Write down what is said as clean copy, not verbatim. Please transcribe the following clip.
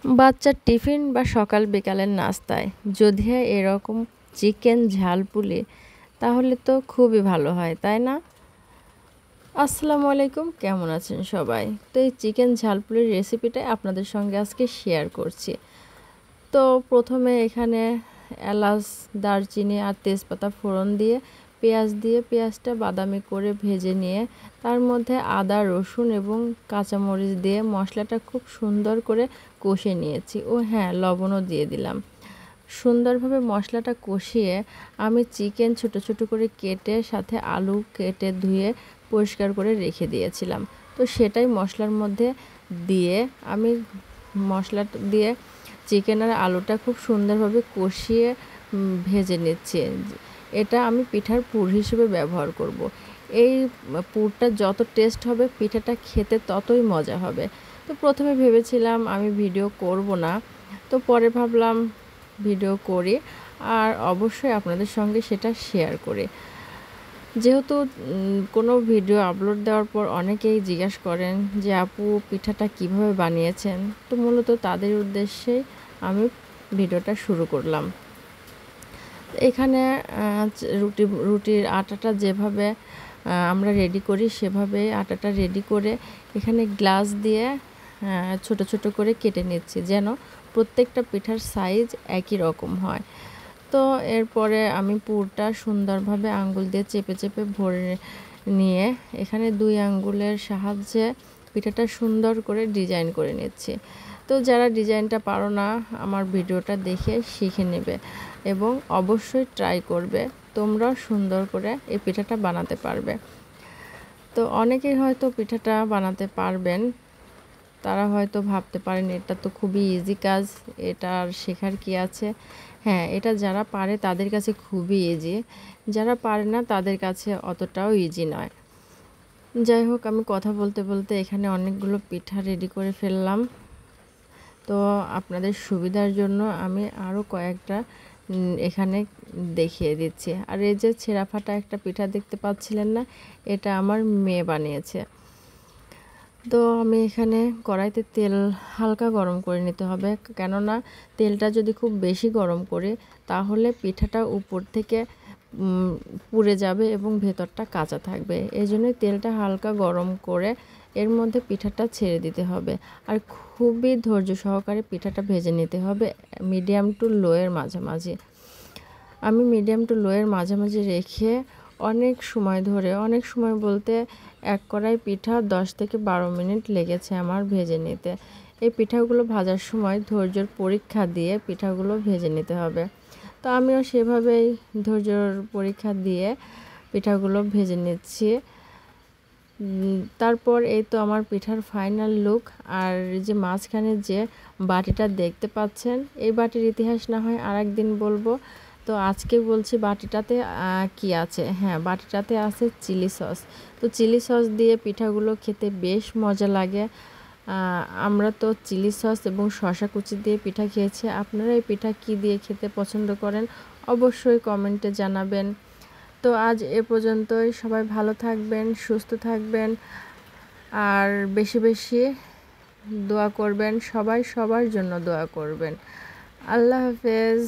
বাচ্চার টিফিন বা সকাল বিকালের নাস্তায় যদি হয় এরকম চিকেন ঝালপুলি, তাহলে তো খুবই ভালো হয়, তাই না? আসসালামু আলাইকুম, কেমন আছেন সবাই? তো এই চিকেন ঝালপুলির রেসিপিটাই আপনাদের সঙ্গে আজকে শেয়ার করছি। তো প্রথমে এখানে এলাচ, দারচিনি আর তেজপাতা ফোড়ন দিয়ে পেঁয়াজটা বাদামি করে ভেজে নিয়ে তার মধ্যে আদা, রসুন এবং কাঁচামরিচ দিয়ে মশলাটা খুব সুন্দর করে কষে নিয়েছি। ও হ্যাঁ, লবণও দিয়ে দিলাম। সুন্দরভাবে মশলাটা কষিয়ে আমি চিকেন ছোট ছোট করে কেটে সাথে আলু কেটে ধুয়ে পরিষ্কার করে রেখে দিয়েছিলাম। তো সেটাই মশলার মধ্যে দিয়ে আমি মশলাটা দিয়ে চিকেন আর আলুটা খুব সুন্দরভাবে কষিয়ে ভেজে নিচ্ছি। এটা আমি পিঠার পুর হিসেবে ব্যবহার করব। এই পুরটা যত টেস্ট হবে পিঠাটা খেতে ততই মজা হবে। তো প্রথমে ভেবেছিলাম আমি ভিডিও করব না, তো পরে ভাবলাম ভিডিও করি আর অবশ্যই আপনাদের সঙ্গে সেটা শেয়ার করি। যেহেতু কোনো ভিডিও আপলোড দেওয়ার পর অনেকেই জিজ্ঞাসা করেন যে আপু পিঠাটা কিভাবে বানিয়েছেন, তো মূলত তাদের উদ্দেশ্যেই আমি ভিডিওটা শুরু করলাম। এখানে রুটির আটাটা যেভাবে আমরা রেডি করি সেভাবে আটাটা রেডি করে এখানে গ্লাস দিয়ে ছোট ছোট করে কেটে নিচ্ছি, যেন প্রত্যেকটা পিঠার সাইজ একই রকম হয়। তো এরপরে আমি পুরটা সুন্দরভাবে আঙ্গুল দিয়ে চেপে চেপে ভরে নিয়ে এখানে 2 আঙ্গুলের সাহায্যে পিঠাটা সুন্দর করে ডিজাইন করে নিচ্ছি। তো যারা ডিজাইনটা পারো না, আমার ভিডিওটা দেখে শিখে নেবে এবং অবশ্যই ট্রাই করবে, তোমরাও সুন্দর করে এই পিঠাটা বানাতে পারবে। তো অনেকেই হয়তো পিঠাটা বানাতে পারবেন, তারা হয়তো ভাবতে পারেন এটা তো খুবই ইজি কাজ, এটা আর শেখার কি আছে। হ্যাঁ, এটা যারা পারে তাদের কাছে খুবই ইজি, যারা পারে না তাদের কাছে অতটাও ইজি নয়। যাই হোক, আমি কথা বলতে বলতে এখানে অনেকগুলো পিঠা রেডি করে ফেললাম। তো আপনাদের সুবিধার জন্য আমি আরও কয়েকটা এখানে দেখিয়ে দিচ্ছি। আর এই যে ছেঁড়া ফাটা একটা পিঠা দেখতে পাচ্ছিলেন না, এটা আমার মেয়ে বানিয়েছে। তো আমি এখানে কড়াইতে তেল হালকা গরম করে নিতে হবে, কেননা তেলটা যদি খুব বেশি গরম করি তাহলে পিঠাটা উপর থেকে পুড়ে যাবে এবং ভেতরটা কাঁচা থাকবে। এই জন্যই তেলটা হালকা গরম করে এর মধ্যে পিঠাটা ছেড়ে দিতে হবে। আর খুবই ধৈর্য সহকারে পিঠাটা ভেজে নিতে হবে মিডিয়াম টু লোয়ের মাঝামাঝি। আমি মিডিয়াম টু লোয়ের মাঝামাঝি রেখে অনেক সময় বলতে এক কড়াই পিঠা 10 থেকে 12 মিনিট লেগেছে আমার ভেজে নিতে। এই পিঠাগুলো ভাজার সময় ধৈর্যের পরীক্ষা দিয়ে পিঠাগুলো ভেজে নিতে হবে। তো আমিও সেভাবেই ধৈর্যের পরীক্ষা দিয়ে পিঠাগুলো ভেজে নিচ্ছি। তারপর এই তো আমার পিঠার ফাইনাল লুক। আর যে মাঝখানে যে বাটিটা দেখতে পাচ্ছেন, এই বাটির ইতিহাস না হয় আরেকদিন বলবো। তো আজকে বলছি বাটিটাতে কি আছে। হ্যাঁ, বাটিটাতে আছে চিলি সস। তো চিলি সস দিয়ে পিঠাগুলো খেতে বেশ মজা লাগে। আমরা তো চিলি সস এবং শসা কুচি দিয়ে পিঠা খেয়েছি। আপনারা এই পিঠা কি দিয়ে খেতে পছন্দ করেন অবশ্যই কমেন্টে জানাবেন। তো আজ এ পর্যন্তই। সবাই ভালো থাকবেন, সুস্থ থাকবেন আর বেশি বেশি দোয়া করবেন। সবাই সবার জন্য দোয়া করবেন। আল্লাহ হাফেজ।